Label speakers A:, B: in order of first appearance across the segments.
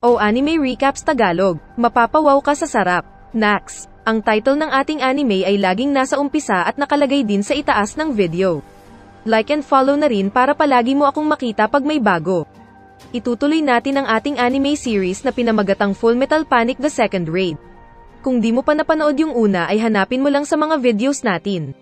A: O Anime Recaps Tagalog, mapapawaw ka sa sarap. Nax, ang title ng ating anime ay laging nasa umpisa at nakalagay din sa itaas ng video. Like and follow na rin para palagi mo akong makita pag may bago. Itutuloy natin ang ating anime series na pinamagatang Fullmetal Panic: The Second Raid. Kung di mo pa napanood yung una ay hanapin mo lang sa mga videos natin.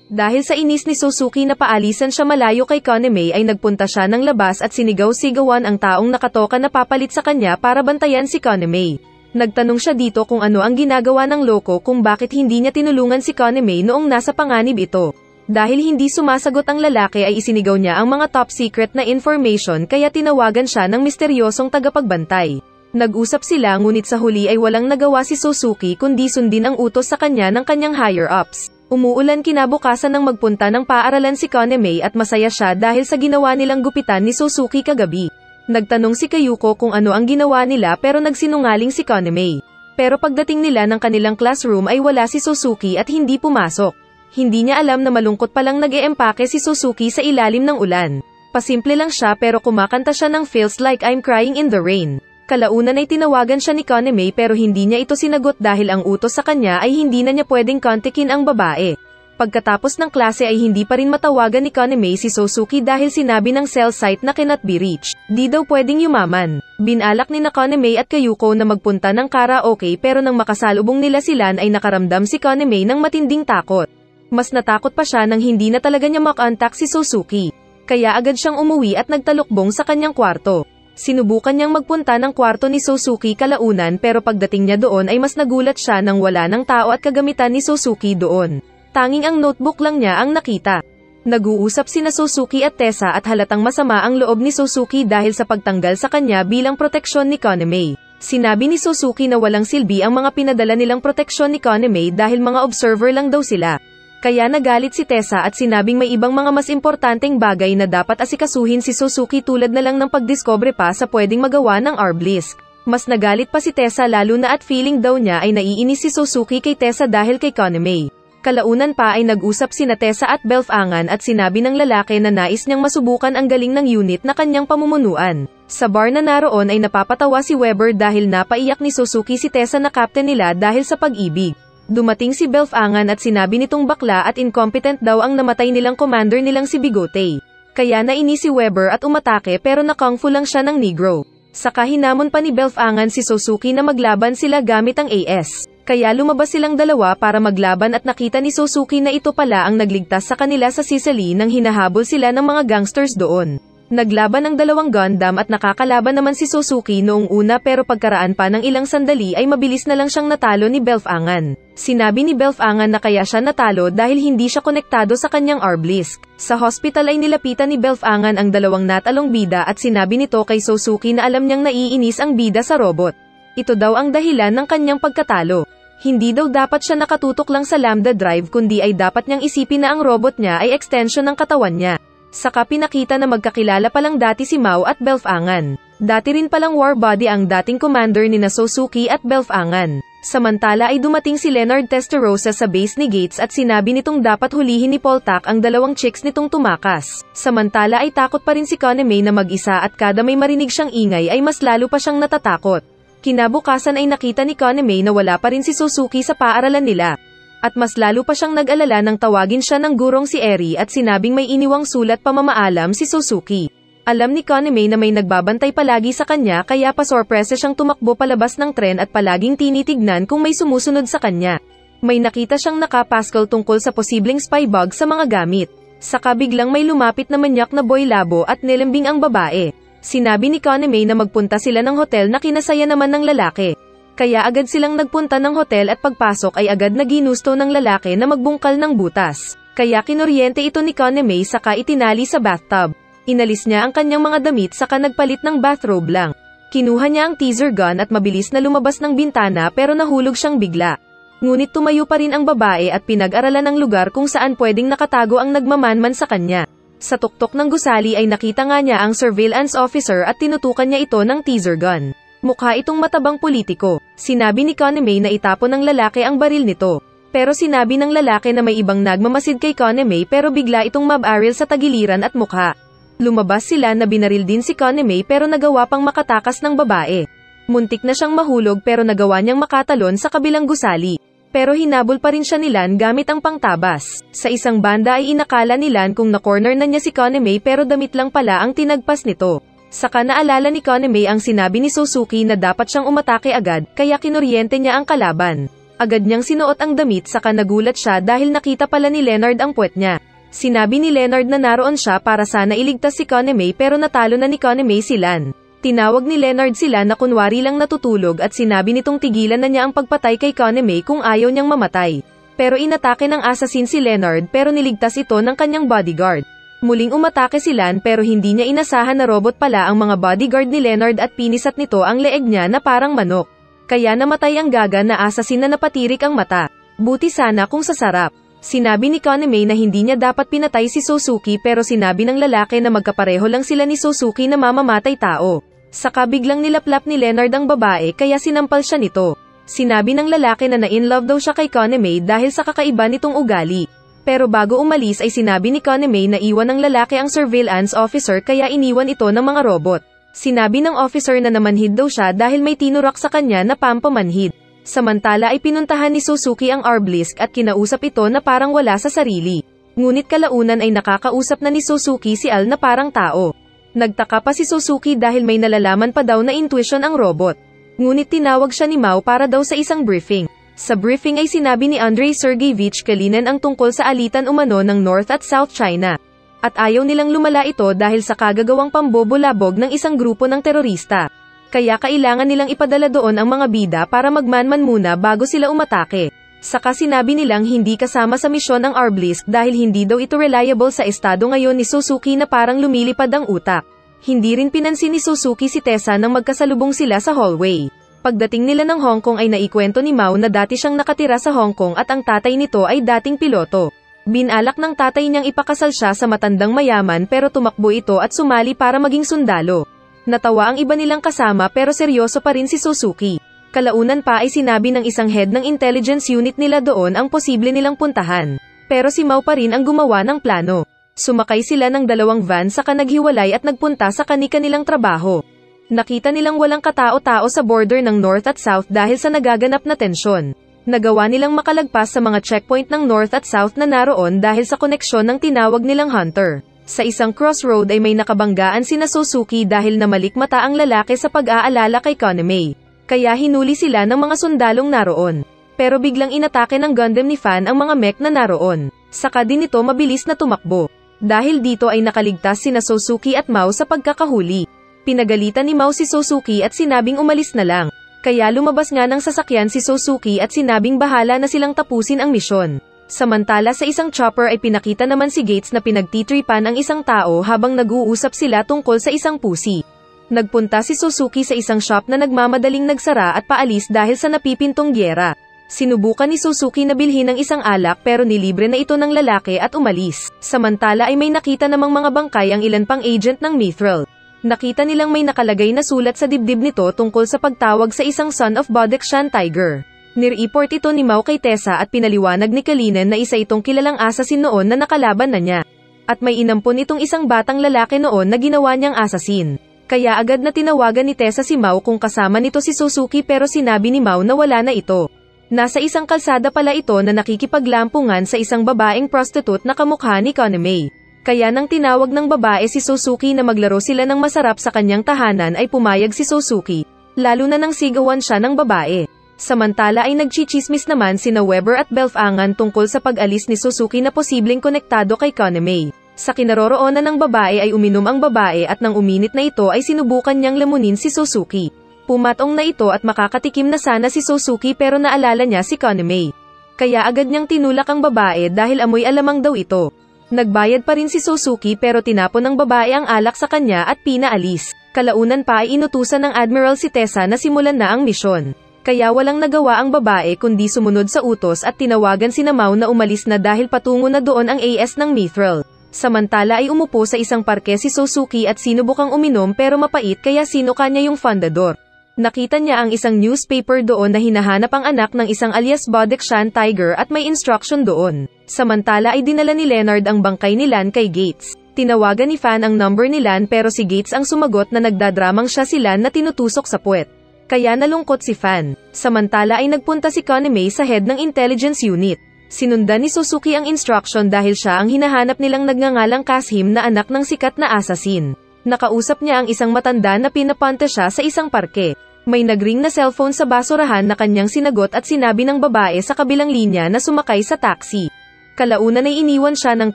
A: Dahil sa inis ni Suzuki na paalisan siya malayo kay Konami ay nagpunta siya ng labas at sinigaw-sigawan ang taong nakatoka na papalit sa kanya para bantayan si Konami. Nagtanong siya dito kung ano ang ginagawa ng loko kung bakit hindi niya tinulungan si Konami noong nasa panganib ito. Dahil hindi sumasagot ang lalaki ay isinigaw niya ang mga top secret na information kaya tinawagan siya ng misteryosong tagapagbantay. Nag-usap sila ngunit sa huli ay walang nagawa si Suzuki kundi sundin ang utos sa kanya ng kanyang higher-ups. Umuulan kinabukasan ng magpunta ng paaralan si Konami at masaya siya dahil sa ginawa nilang gupitan ni Suzuki kagabi. Nagtanong si Kayuko kung ano ang ginawa nila pero nagsinungaling si Konami. Pero pagdating nila ng kanilang classroom ay wala si Suzuki at hindi pumasok. Hindi niya alam na malungkot palang nag-eempake si Suzuki sa ilalim ng ulan. Pasimple lang siya pero kumakanta siya ng Feels Like I'm Crying in the Rain. Kalaunan ay tinawagan siya ni Konami pero hindi niya ito sinagot dahil ang utos sa kanya ay hindi na niya pwedeng kontakin ang babae. Pagkatapos ng klase ay hindi pa rin matawagan ni Konami si Suzuki dahil sinabi ng cell site na cannot be reached. Di daw pwedeng yumaman. Binalak ni Konami at Kayuko na magpunta ng karaoke pero nang makasalubong nila silan ay nakaramdam si Konami ng matinding takot. Mas natakot pa siya nang hindi na talaga niya makontak si Suzuki. Kaya agad siyang umuwi at nagtalukbong sa kanyang kwarto. Sinubukan niyang magpunta ng kwarto ni Suzuki kalaunan pero pagdating niya doon ay mas nagulat siya nang wala ng tao at kagamitan ni Suzuki doon. Tanging ang notebook lang niya ang nakita. Nag-uusap sina Suzuki at Tessa at halatang masama ang loob ni Suzuki dahil sa pagtanggal sa kanya bilang proteksyon ni Konami. Sinabi ni Suzuki na walang silbi ang mga pinadala nilang proteksyon ni Konami dahil mga observer lang daw sila. Kaya nagalit si Tessa at sinabing may ibang mga mas importanteng bagay na dapat asikasuhin si Suzuki tulad na lang ng pagdiskobre pa sa pwedeng magawa ng Arblisk. Mas nagalit pa si Tessa lalo na at feeling daw niya ay naiinis si Suzuki kay Tessa dahil kay Konami. Kalaunan pa ay nag-usap sina Tessa at Belfangan at sinabi ng lalaki na nais niyang masubukan ang galing ng unit na kanyang pamumunuan. Sa bar na naroon ay napapatawa si Weber dahil napaiyak ni Suzuki si Tessa na captain nila dahil sa pag-ibig. Dumating si Belfangan at sinabi nitong bakla at incompetent daw ang namatay nilang commander nilang si Bigote. Kaya nainis si Weber at umatake pero nakungfu lang siya ng Negro. Saka hinamon pa ni Belfangan si Suzuki na maglaban sila gamit ang AS. Kaya lumabas silang dalawa para maglaban at nakita ni Suzuki na ito pala ang nagligtas sa kanila sa Sicily nang hinahabol sila ng mga gangsters doon. Naglaban ng dalawang Gundam at nakakalaban naman si Suzuki noong una pero pagkaraan pa ng ilang sandali ay mabilis na lang siyang natalo ni Belfangan. Sinabi ni Belfangan na kaya siya natalo dahil hindi siya konektado sa kanyang Arblisk. Sa hospital ay nilapitan ni Belfangan ang dalawang natalong bida at sinabi nito kay Suzuki na alam niyang naiinis ang bida sa robot. Ito daw ang dahilan ng kanyang pagkatalo. Hindi daw dapat siya nakatutok lang sa Lambda Drive kundi ay dapat niyang isipin na ang robot niya ay extension ng katawan niya. Saka pinakita na magkakilala palang dati si Mao at Belfangan. Dati rin palang war body ang dating commander ni Suzuki at Belfangan. Samantala ay dumating si Leonard Testarossa sa base ni Gates at sinabi nitong dapat hulihin ni Poltak ang dalawang chicks nitong tumakas. Samantala ay takot pa rin si Konami na mag-isa at kada may marinig siyang ingay ay mas lalo pa siyang natatakot. Kinabukasan ay nakita ni Konami na wala pa rin si Suzuki sa paaralan nila. At mas lalo pa siyang nag-alala nang tawagin siya ng gurong si Eri at sinabing may iniwang sulat pamamaalam si Suzuki. Alam ni Konami na may nagbabantay palagi sa kanya kaya pasorpresa siyang tumakbo palabas ng tren at palaging tinitignan kung may sumusunod sa kanya. May nakita siyang nakapaskal tungkol sa posibleng spy bug sa mga gamit. Saka biglang may lumapit na manyak na boy labo at nilambing ang babae. Sinabi ni Konami na magpunta sila ng hotel na kinasaya naman ng lalaki. Kaya agad silang nagpunta ng hotel at pagpasok ay agad na ginusto ng lalaki na magbungkal ng butas. Kaya kinuryente ito ni Konami saka itinali sa bathtub. Inalis niya ang kanyang mga damit saka nagpalit ng bathrobe lang. Kinuha niya ang teaser gun at mabilis na lumabas ng bintana pero nahulog siyang bigla. Ngunit tumayo pa rin ang babae at pinag-aralan ng lugar kung saan pwedeng nakatago ang nagmamanman sa kanya. Sa tuktok ng gusali ay nakita nga niya ang surveillance officer at tinutukan niya ito ng teaser gun. Mukha itong matabang politiko. Sinabi ni Konami na itapon ng lalaki ang baril nito. Pero sinabi ng lalaki na may ibang nagmamasid kay Konami pero bigla itong mabaril sa tagiliran at mukha. Lumabas sila na binaril din si Konami pero nagawa pang makatakas ng babae. Muntik na siyang mahulog pero nagawa niyang makatalon sa kabilang gusali. Pero hinabol pa rin siya ni Lan gamit ang pangtabas. Sa isang banda ay inakala ni Lan kung na-corner na niya si Konami pero damit lang pala ang tinagpas nito. Saka naalala ni Konami ang sinabi ni Suzuki na dapat siyang umatake agad, kaya kinuryente niya ang kalaban. Agad niyang sinuot ang damit saka nagulat siya dahil nakita pala ni Leonard ang puwet niya. Sinabi ni Leonard na naroon siya para sana iligtas si Konami pero natalo na ni Konami si Lan. Tinawag ni Leonard sila na kunwari lang natutulog at sinabi nitong tigilan na niya ang pagpatay kay Konami kung ayaw niyang mamatay. Pero inatake ng assassin si Leonard pero niligtas ito ng kanyang bodyguard. Muling umatake si Lan pero hindi niya inasahan na robot pala ang mga bodyguard ni Leonard at pinisat nito ang leeg niya na parang manok. Kaya namatay ang gaga na assassin na napatirik ang mata. Buti sana kung sasarap. Sinabi ni Konami na hindi niya dapat pinatay si Suzuki pero sinabi ng lalaki na magkapareho lang sila ni Suzuki na mamamatay tao. Saka biglang nilaplap ni Leonard ang babae kaya sinampal siya nito. Sinabi ng lalaki na na-in-love daw siya kay Konami dahil sa kakaiba nitong ugali. Pero bago umalis ay sinabi ni Konami na iwan ng lalaki ang surveillance officer kaya iniwan ito ng mga robot. Sinabi ng officer na namanhid daw siya dahil may tinurak sa kanya na pampamanhid. Samantala ay pinuntahan ni Suzuki ang Arblisk at kinausap ito na parang wala sa sarili. Ngunit kalaunan ay nakakausap na ni Suzuki si Al na parang tao. Nagtaka pa si Suzuki dahil may nalalaman pa daw na intuition ang robot. Ngunit tinawag siya ni Mao para daw sa isang briefing. Sa briefing ay sinabi ni Andrei Sergeyevich Kalinin ang tungkol sa alitan umano ng North at South China. At ayaw nilang lumala ito dahil sa kagagawang pambobulabog ng isang grupo ng terorista. Kaya kailangan nilang ipadala doon ang mga bida para magmanman muna bago sila umatake. Saka sinabi nilang hindi kasama sa misyon ang Arblisk dahil hindi daw ito reliable sa estado ngayon ni Suzuki na parang lumilipad ang utak. Hindi rin pinansin ni Suzuki si Tessa nang magkasalubong sila sa hallway. Pagdating nila ng Hong Kong ay naikwento ni Mao na dati siyang nakatira sa Hong Kong at ang tatay nito ay dating piloto. Binalak ng tatay niyang ipakasal siya sa matandang mayaman pero tumakbo ito at sumali para maging sundalo. Natawa ang iba nilang kasama pero seryoso pa rin si Suzuki. Kalaunan pa ay sinabi ng isang head ng intelligence unit nila doon ang posible nilang puntahan. Pero si Mao pa rin ang gumawa ng plano. Sumakay sila ng dalawang van saka naghiwalay at nagpunta sa kani-kanilang trabaho. Nakita nilang walang katao-tao sa border ng North at South dahil sa nagaganap na tensyon. Nagawa nilang makalagpas sa mga checkpoint ng North at South na naroon dahil sa koneksyon ng tinawag nilang Hunter. Sa isang crossroad ay may nakabanggaan sina Suzuki dahil namalikmata ang lalaki sa pag-aalala kay Konami. Kaya hinuli sila ng mga sundalong naroon. Pero biglang inatake ng Gundam ni Fan ang mga mech na naroon. Saka din ito mabilis na tumakbo. Dahil dito ay nakaligtas sina Suzuki at Mao sa pagkakahuli. Pinagalitan ni Mao si Suzuki at sinabing umalis na lang. Kaya lumabas nga ng sasakyan si Suzuki at sinabing bahala na silang tapusin ang misyon. Samantala sa isang chopper ay pinakita naman si Gates na pinagtitripan ang isang tao habang nag-uusap sila tungkol sa isang pusi. Nagpunta si Suzuki sa isang shop na nagmamadaling nagsara at paalis dahil sa napipintong gyera. Sinubukan ni Suzuki na bilhin ng isang alak pero nilibre na ito ng lalaki at umalis. Samantala ay may nakita namang mga bangkay ang ilan pang agent ng Mithril. Nakita nilang may nakalagay na sulat sa dibdib nito tungkol sa pagtawag sa isang son of Bodekshan Tiger. Nireport ito ni Mao kay Tessa at pinaliwanag ni Kalinin na isa itong kilalang assassin noon na nakalaban na niya. At may inampon itong isang batang lalaki noon na ginawa niyang assassin. Kaya agad na tinawagan ni Tessa si Mao kung kasama nito si Suzuki pero sinabi ni Mao na wala na ito. Nasa isang kalsada pala ito na nakikipaglampungan sa isang babaeng prostitute na kamukha ni Konami. Kaya nang tinawag ng babae si Suzuki na maglaro sila ng masarap sa kanyang tahanan ay pumayag si Suzuki, lalo na nang sigawan siya ng babae. Samantala ay nagchichismis naman sina Weber at Belfangan tungkol sa pag-alis ni Suzuki na posibleng konektado kay Konami. Sa kinaroroonan ng babae ay uminom ang babae at nang uminit na ito ay sinubukan niyang lamunin si Suzuki. Pumatong na ito at makakatikim na sana si Suzuki pero naalala niya si Konami. Kaya agad niyang tinulak ang babae dahil amoy alamang daw ito. Nagbayad pa rin si Suzuki pero tinapon ng babae ang alak sa kanya at pinaalis. Kalaunan pa ay inutusan ng Admiral si Tessa na simulan na ang misyon. Kaya walang nagawa ang babae kundi sumunod sa utos at tinawagan si Mao na umalis na dahil patungo na doon ang AS ng Mithril. Samantala ay umupo sa isang parke si Suzuki at sinubukang uminom pero mapait kaya sinuka niya yung fundador. Nakita niya ang isang newspaper doon na hinahanap ang anak ng isang alias Bodekshan Tiger at may instruction doon. Samantala ay dinala ni Leonard ang bangkay ni Lan kay Gates. Tinawagan ni Fan ang number ni Lan pero si Gates ang sumagot na nagdadramang siya si Lan na tinutusok sa puwet. Kaya nalungkot si Fan. Samantala ay nagpunta si Konami sa head ng intelligence unit. Sinundan ni Suzuki ang instruction dahil siya ang hinahanap nilang nagngangalang Kashim na anak ng sikat na assassin. Nakausap niya ang isang matanda na pinapunta siya sa isang parke. May nagring na cellphone sa basurahan na kanyang sinagot at sinabi ng babae sa kabilang linya na sumakay sa taxi. Kalaunan ay iniwan siya ng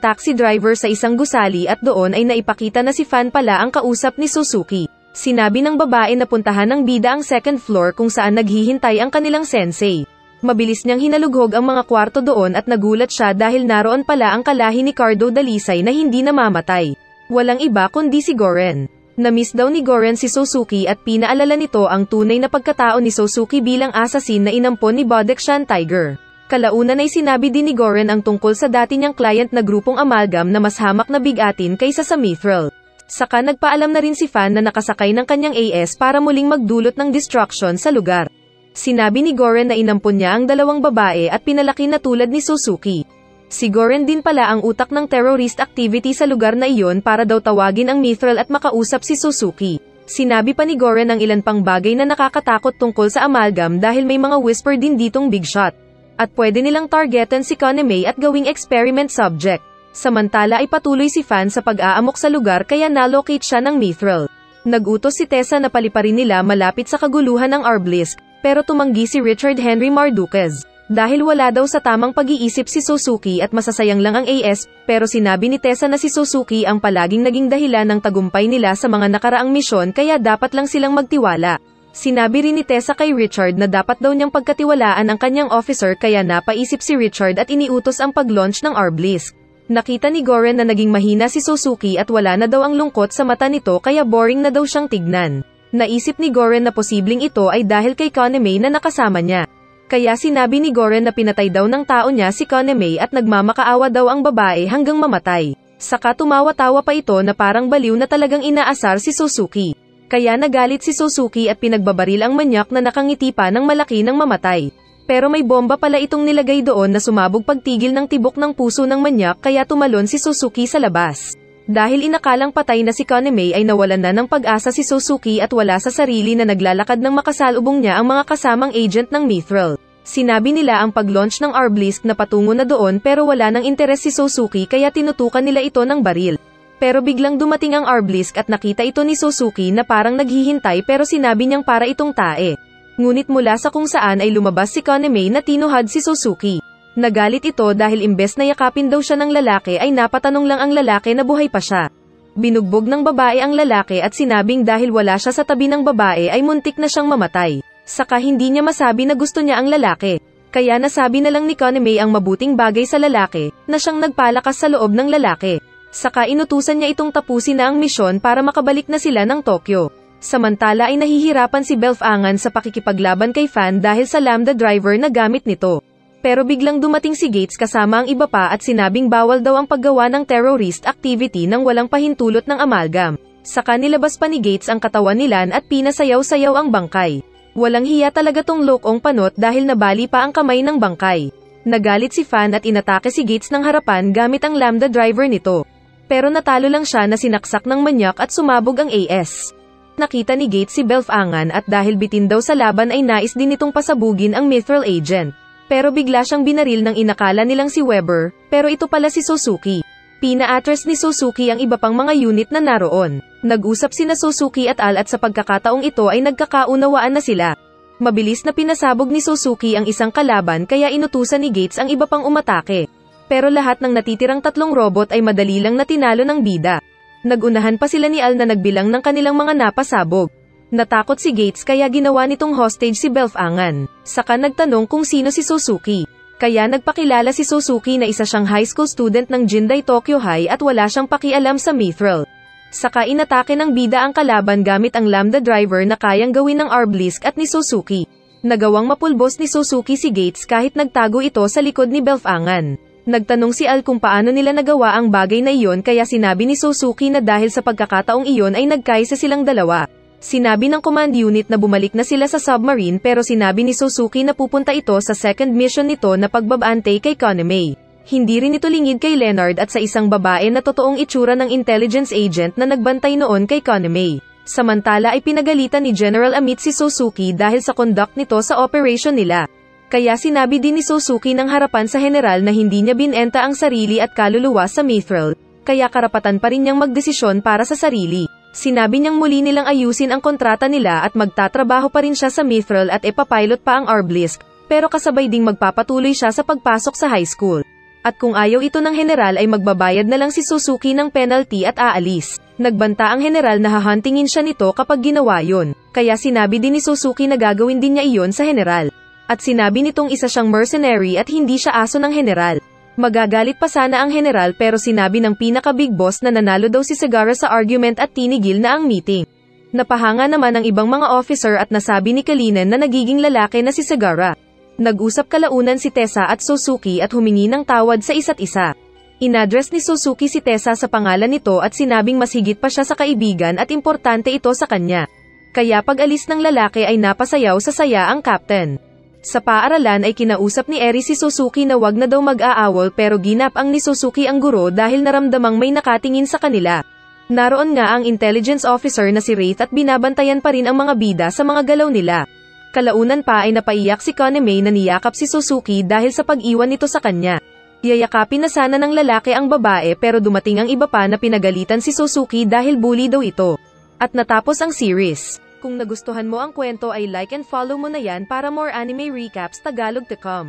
A: taxi driver sa isang gusali at doon ay naipakita na si Fan pala ang kausap ni Suzuki. Sinabi ng babae na puntahan ng bida ang second floor kung saan naghihintay ang kanilang sensei. Mabilis niyang hinalughog ang mga kwarto doon at nagulat siya dahil naroon pala ang kalahi ni Cardo Dalisay na hindi namamatay. Walang iba kundi si Goren. Na-miss daw ni Goren si Suzuki at pinaalala nito ang tunay na pagkatao ni Suzuki bilang assassin na inampon ni Bodekshan Tiger. Kalaunan ay sinabi din ni Goren ang tungkol sa dati niyang client na grupong Amalgam na mas hamak na bigatin kaysa sa Mithril. Saka nagpaalam na rin si Fan na nakasakay ng kanyang AS para muling magdulot ng destruction sa lugar. Sinabi ni Goren na inampon niya ang dalawang babae at pinalaki na tulad ni Suzuki. Si Goren din pala ang utak ng terrorist activity sa lugar na iyon para daw tawagin ang Mithril at makausap si Suzuki. Sinabi pa ni Goren ang ilan pang bagay na nakakatakot tungkol sa Amalgam dahil may mga whisper din ditong big shot. At pwede nilang targetan si Konami at gawing experiment subject. Samantala ay patuloy si Fan sa pag-aamok sa lugar kaya nalocate siya ng Mithril. Nag-utos si Tessa na paliparin nila malapit sa kaguluhan ng Arblisk, pero tumanggi si Richard Henry Marduquez. Dahil wala daw sa tamang pag-iisip si Suzuki at masasayang lang ang AS, pero sinabi ni Tessa na si Suzuki ang palaging naging dahilan ng tagumpay nila sa mga nakaraang misyon kaya dapat lang silang magtiwala. Sinabi rin ni Tessa kay Richard na dapat daw niyang pagkatiwalaan ang kanyang officer kaya napaisip si Richard at iniutos ang pag-launch ng Arblisk. Nakita ni Goren na naging mahina si Suzuki at wala na daw ang lungkot sa mata nito kaya boring na daw siyang tignan. Naisip ni Goren na posibleng ito ay dahil kay Konami na nakasama niya. Kaya sinabi ni Goren na pinatay daw ng tao niya si Konami at nagmamakaawa daw ang babae hanggang mamatay. Saka tumawa-tawa pa ito na parang baliw na talagang inaasar si Suzuki. Kaya nagalit si Suzuki at pinagbabaril ang manyak na nakangiti pa ng malaki ng mamatay. Pero may bomba pala itong nilagay doon na sumabog pagtigil ng tibok ng puso ng manyak kaya tumalon si Suzuki sa labas. Dahil inakalang patay na si Konami ay nawalan na ng pag-asa si Suzuki at wala sa sarili na naglalakad ng makasalubong niya ang mga kasamang agent ng Mithril. Sinabi nila ang pag-launch ng Arblisk na patungo na doon pero wala ng interes si Suzuki kaya tinutukan nila ito ng baril. Pero biglang dumating ang Arblisk at nakita ito ni Suzuki na parang naghihintay pero sinabi niyang para itong tae. Ngunit mula sa kung saan ay lumabas si Konami na tinuhad si Suzuki. Nagalit ito dahil imbes na yakapin daw siya ng lalaki ay napatanong lang ang lalaki na buhay pa siya. Binugbog ng babae ang lalaki at sinabing dahil wala siya sa tabi ng babae ay muntik na siyang mamatay. Saka hindi niya masabi na gusto niya ang lalaki. Kaya nasabi na lang ni Konami ang mabuting bagay sa lalaki, na siyang nagpalakas sa loob ng lalaki. Saka inutusan niya itong tapusin na ang misyon para makabalik na sila ng Tokyo. Samantala ay nahihirapan si Belfangan sa pakikipaglaban kay Fan dahil sa Lambda driver na gamit nito. Pero biglang dumating si Gates kasama ang iba pa at sinabing bawal daw ang paggawa ng terrorist activity nang walang pahintulot ng Amalgam. Saka nilabas pa ni Gates ang katawan nila at pinasayaw-sayaw ang bangkay. Walang hiya talaga tong lokong panot dahil nabali pa ang kamay ng bangkay. Nagalit si Fan at inatake si Gates ng harapan gamit ang Lambda driver nito. Pero natalo lang siya na sinaksak ng manyak at sumabog ang AS. Nakita ni Gates si Belfangan at dahil bitin daw sa laban ay nais din itong pasabugin ang Mithril agent. Pero bigla siyang binaril ng inakala nilang si Weber, pero ito pala si Suzuki. Pina-atras ni Suzuki ang iba pang mga unit na naroon. Nag-usap sina Suzuki at Al at sa pagkakataong ito ay nagkakaunawaan na sila. Mabilis na pinasabog ni Suzuki ang isang kalaban kaya inutusan ni Gates ang iba pang umatake. Pero lahat ng natitirang tatlong robot ay madali lang na tinalo ng bida. Nagunahan pa sila ni Al na nagbilang ng kanilang mga napasabog. Natakot si Gates kaya ginawa nitong hostage si Belfangan. Saka nagtanong kung sino si Suzuki. Kaya nagpakilala si Suzuki na isa siyang high school student ng Jindai Tokyo High at wala siyang pakialam sa Mithril. Saka inatake ng bida ang kalaban gamit ang Lambda driver na kayang gawin ng Arblisk at ni Suzuki. Nagawang mapulbos ni Suzuki si Gates kahit nagtago ito sa likod ni Belfangan. Nagtanong si Al kung paano nila nagawa ang bagay na iyon kaya sinabi ni Suzuki na dahil sa pagkakataong iyon ay nagkaisa silang dalawa. Sinabi ng command unit na bumalik na sila sa submarine pero sinabi ni Suzuki na pupunta ito sa second mission nito na pagbabantay kay Konami. Hindi rin ito lingid kay Leonard at sa isang babae na totoong itsura ng intelligence agent na nagbantay noon kay Konami. Samantala ay pinagalitan ni General Amit si Suzuki dahil sa conduct nito sa operation nila. Kaya sinabi din ni Suzuki ng harapan sa general na hindi niya binenta ang sarili at kaluluwa sa Mithril, kaya karapatan pa rin niyang magdesisyon para sa sarili. Sinabi niyang muli nilang ayusin ang kontrata nila at magtatrabaho pa rin siya sa Mithril at ipapilot pa ang Arblisk, pero kasabay ding magpapatuloy siya sa pagpasok sa high school. At kung ayaw ito ng general ay magbabayad na lang si Suzuki ng penalty at aalis. Nagbanta ang general na hahuntingin siya nito kapag ginawa yun, kaya sinabi din ni Suzuki na gagawin din niya iyon sa general. At sinabi nitong isa siyang mercenary at hindi siya aso ng general. Magagalit pa sana ang general pero sinabi ng pinaka-big boss na nanalo daw si Segara sa argument at tinigil na ang meeting. Napahanga naman ang ibang mga officer at nasabi ni Kalinen na nagiging lalaki na si Segara. Nag-usap kalaunan si Tessa at Suzuki at humingi ng tawad sa isa't isa. Inadres ni Suzuki si Tessa sa pangalan nito at sinabing mas higit pa siya sa kaibigan at importante ito sa kanya. Kaya pag-alis ng lalaki ay napasayaw sa saya ang captain. Sa paaralan ay kinausap ni Eri si Suzuki na wag na daw mag-aawol pero ginap ang ni Suzuki ang guro dahil naramdamang may nakatingin sa kanila. Naroon nga ang intelligence officer na si Wraith at binabantayan pa rin ang mga bida sa mga galaw nila. Kalaunan pa ay napaiyak si Konami na niyakap si Suzuki dahil sa pag-iwan nito sa kanya. Yayakapin na sana ng lalaki ang babae pero dumating ang iba pa na pinagalitan si Suzuki dahil bully daw ito. At natapos ang series. Kung nagustuhan mo ang kwento ay like and follow mo na yan para more anime recaps Tagalog to come.